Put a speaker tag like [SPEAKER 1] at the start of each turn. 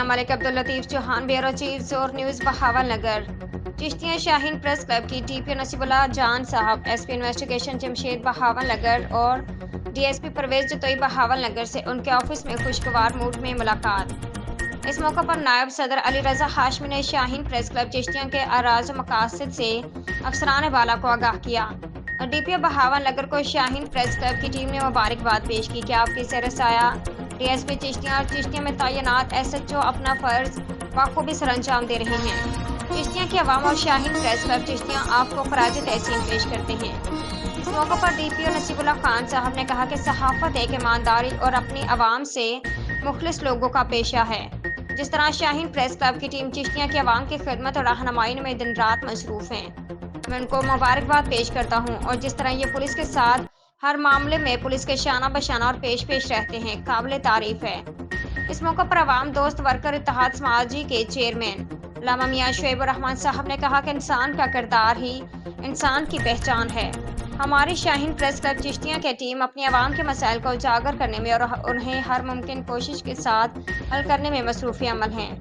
[SPEAKER 1] मियां Malik Abdul Latif Chauhan, bureau chief और news Bahawal नगर। Chishtiya Shaheen press club की TPO Nasibullah जान साहब, एसपी इन्वेस्टिगेशन जमशेद बहावल नगर और डीएसपी परवेज जतोई बहावल नगर से उनके ऑफिस में खुशगवार मूड में मुलाकात। इस मौके पर नायब सदर अली रजा हाशमी ने शाहीन प्रेस क्लब चिश्तिया के आराज व मकासद से अफसरान बाला को आगाह किया और डीपीओ बहावल नगर को शाहीन प्रेस क्लब की टीम ने मुबारकबाद पेश की कि आपकी सरसाया डीएसपी चिश्तिया और चिश्तिया में तैनात एसएचओ अपना फर्ज बखूबी सर अंजाम दे रहे हैं। चिश्तिया की अवाम और शाहीन प्रेस क्लब चिश्तिया आपको खराज तहसीन पेश करते हैं। इस मौके पर डीपीओ नसीबुल्लाह खान साहब ने कहा कि सहाफत एक ईमानदारी और अपनी आवाम से मुखलिस लोगों का पेशा है। जिस तरह शाहीन प्रेस क्लब की टीम चिश्तिया की आवाम की खिदमत और रहनुमाई में दिन रात मसरूफ हैं, मैं उनको मुबारकबाद पेश करता हूँ। और जिस तरह ये पुलिस के साथ हर मामले में पुलिस के शाना बशाना और पेश रहते हैं, काबिल तारीफ है। इस मौके पर अवाम दोस्त वर्कर इत्तेहाद समाजी के चेयरमैन लामा मियां शुएब रहमान साहब ने कहा कि इंसान का किरदार ही इंसान की पहचान है। हमारी शाहीन प्रेस क्लब चिश्तिया की टीम अपनी आवाम के मसाइल को उजागर करने में और उन्हें हर मुमकिन कोशिश के साथ हल करने में मसरूफ़ अमल हैं।